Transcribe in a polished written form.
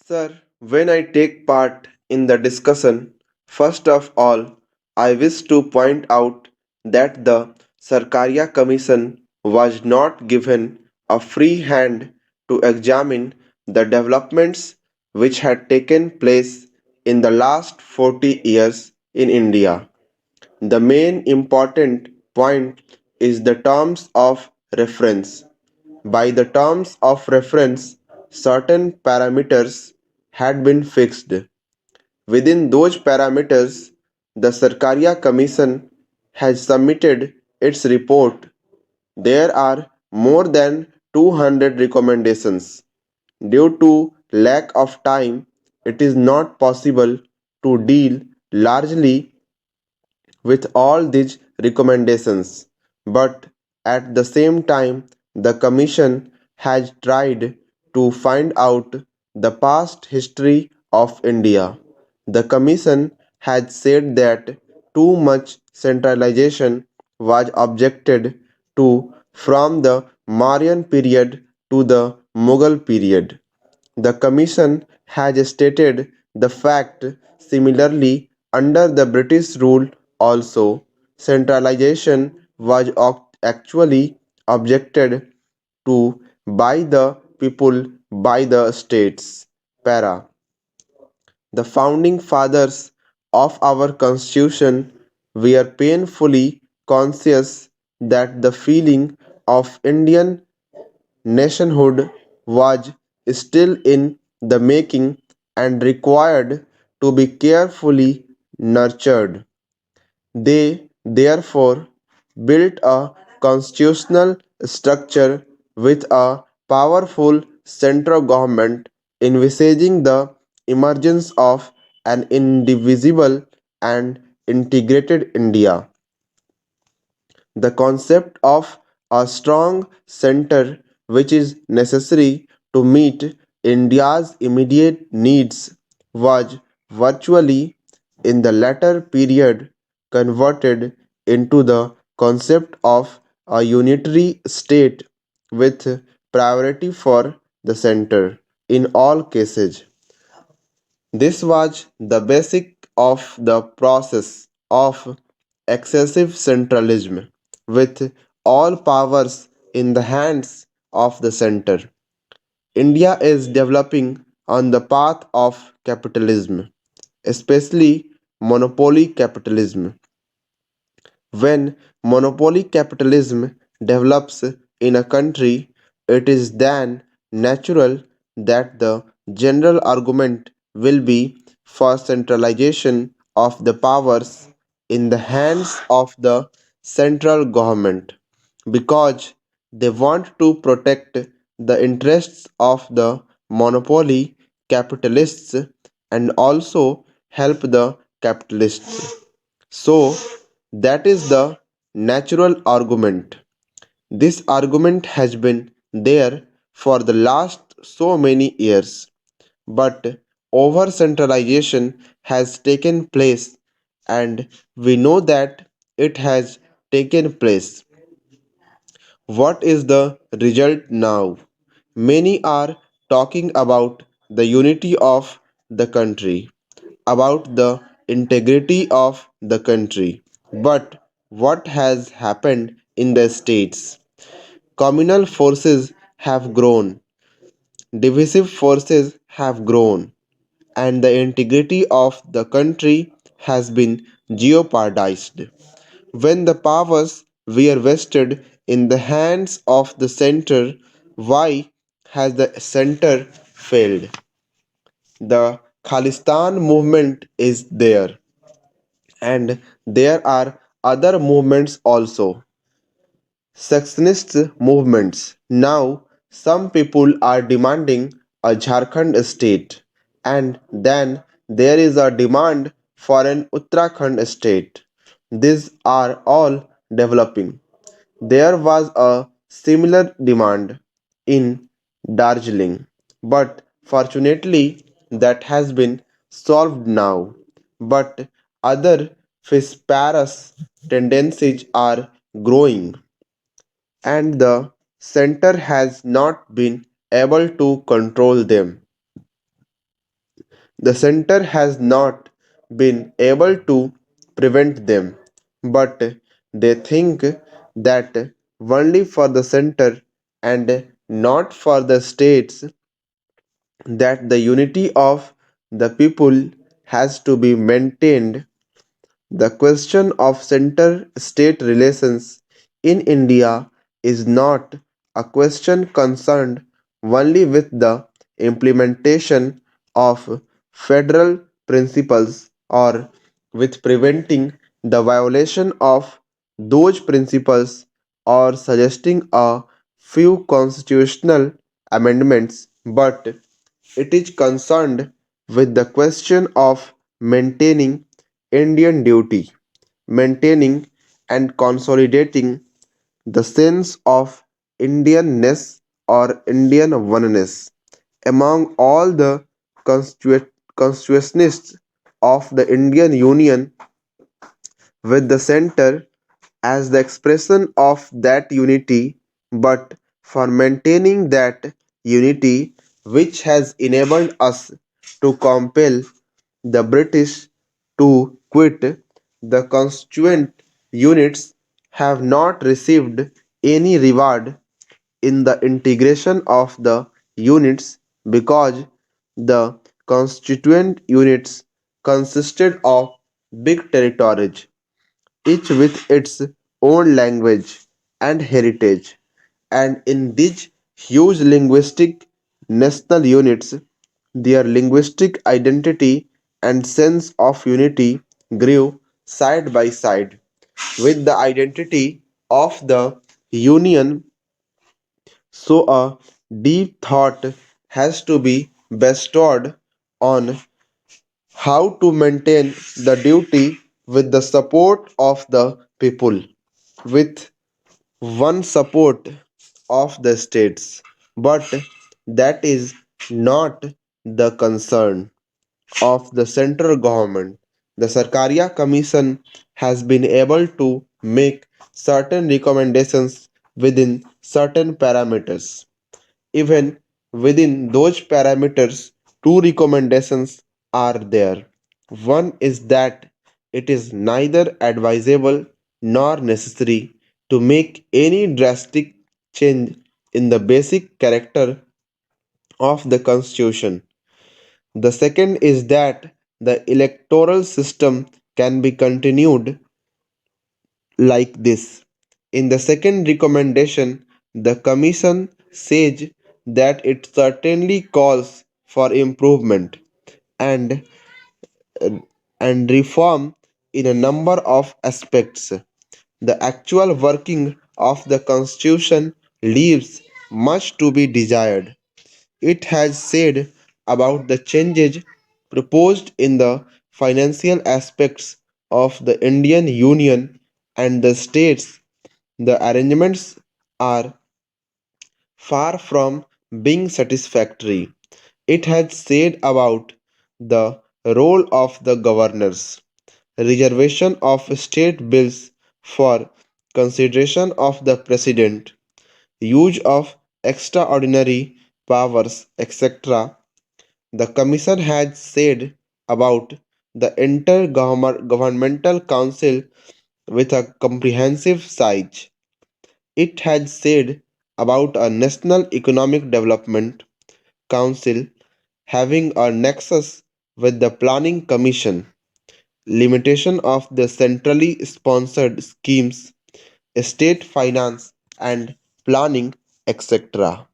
Sir, when I take part in the discussion, first of all, I wish to point out that the Sarkaria Commission was not given a free hand to examine the developments which had taken place in the last 40 years in India. The main important point is the terms of reference. By the terms of reference, certain parameters had been fixed. Within those parameters, the Sarkaria Commission has submitted its report. There are more than 200 recommendations. Due to lack of time, it is not possible to deal largely with all these recommendations, but at the same time, the Commission has tried to find out the past history of India. The Commission has said that too much centralization was objected to from the Mauryan period to the Mughal period. The Commission has stated the fact similarly under the British rule also centralization was actually objected to by the people by the states. Para. The founding fathers of our constitution were painfully conscious that the feeling of Indian nationhood was still in the making and required to be carefully nurtured. They therefore built a constitutional structure with a powerful central government, envisaging the emergence of an indivisible and integrated India. The concept of a strong center which is necessary to meet India's immediate needs was virtually in the latter period converted into the concept of a unitary state with priority for the center in all cases. This was the basic of the process of excessive centralism, with all powers in the hands of the center. India is developing on the path of capitalism, especially monopoly capitalism. When monopoly capitalism develops in a country, it is then natural that the general argument will be for centralization of the powers in the hands of the central government because they want to protect the interests of the monopoly capitalists and also help the capitalists. So, that is the natural argument. This argument has been there for the last so many years, but over centralization has taken place, and we know that it has taken place. What is the result now? Many are talking about the unity of the country, about the integrity of the country. But what has happened in the states? Communal forces have grown, divisive forces have grown, and the integrity of the country has been jeopardized. When the powers were vested in the hands of the center, why has the center failed? The Khalistan movement is there, and there are other movements also. Secessionist movements. Now, some people are demanding a Jharkhand state, and then there is a demand for an Uttarakhand state. These are all developing. There was a similar demand in Darjeeling, but fortunately that has been solved now. But other fisparous tendencies are growing, and the center has not been able to control them. The center has not been able to prevent them, but they think that only for the center and not for the states that the unity of the people has to be maintained. The question of center state relations in India is not a question concerned only with the implementation of federal principles or with preventing the violation of those principles or suggesting a few constitutional amendments, but it is concerned with the question of maintaining Indian duty, maintaining and consolidating the sense of Indianness or Indian oneness among all the constitutionists of the Indian Union, with the center as the expression of that unity, but for maintaining that unity which has enabled us to compel the British to quit, the constituent units have not received any reward in the integration of the units because the constituent units consisted of big territories, each with its own language and heritage. And in these huge linguistic national units, their linguistic identity and sense of unity grew side by side with the identity of the Union. So, a deep thought has to be bestowed on how to maintain the duty with the support of the people, with one support of the states. But that is not the concern of the central government. The Sarkaria Commission has been able to make certain recommendations within certain parameters. Even within those parameters, two recommendations are there. One is that it is neither advisable nor necessary to make any drastic change in the basic character of the constitution. The second is that the electoral system can be continued like this. In the second recommendation, the Commission says that it certainly calls for improvement and, and reform in a number of aspects. The actual working of the Constitution leaves much to be desired. It has said about the changes proposed in the financial aspects of the Indian Union and the states. The arrangements are far from being satisfactory. It has said about the role of the governors, reservation of state bills for consideration of the president, use of extraordinary powers, etc. The Commission has said about the Intergovernmental Council with a comprehensive size. It has said about a National Economic Development Council having a nexus with the Planning Commission, limitation of the centrally sponsored schemes, state finance and planning, etc.